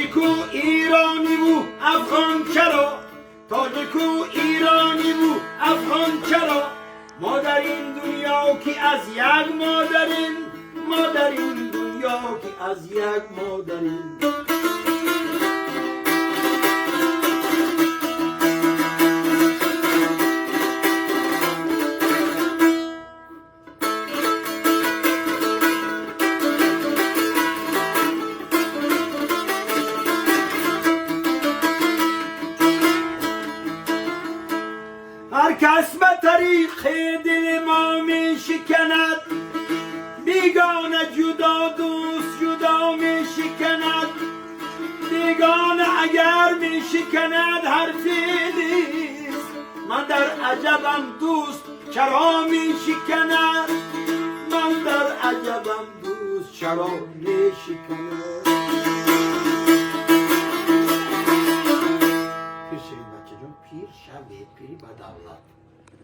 تاجیک و ایرانی و افغان چرا، تاجیک و ایرانی و افغان چرا، ما در این دنیا که از یک مادریم، ما در این دنیا که از یک مادریم. هر کس به طریق دل ما می شکند، بیگانه جدا دوست جدا می شکند، بیگانه اگر می شکند حرف نیست. من در عجبم دوست چرا می شکند، من در عجبم دوست چرا می شکند.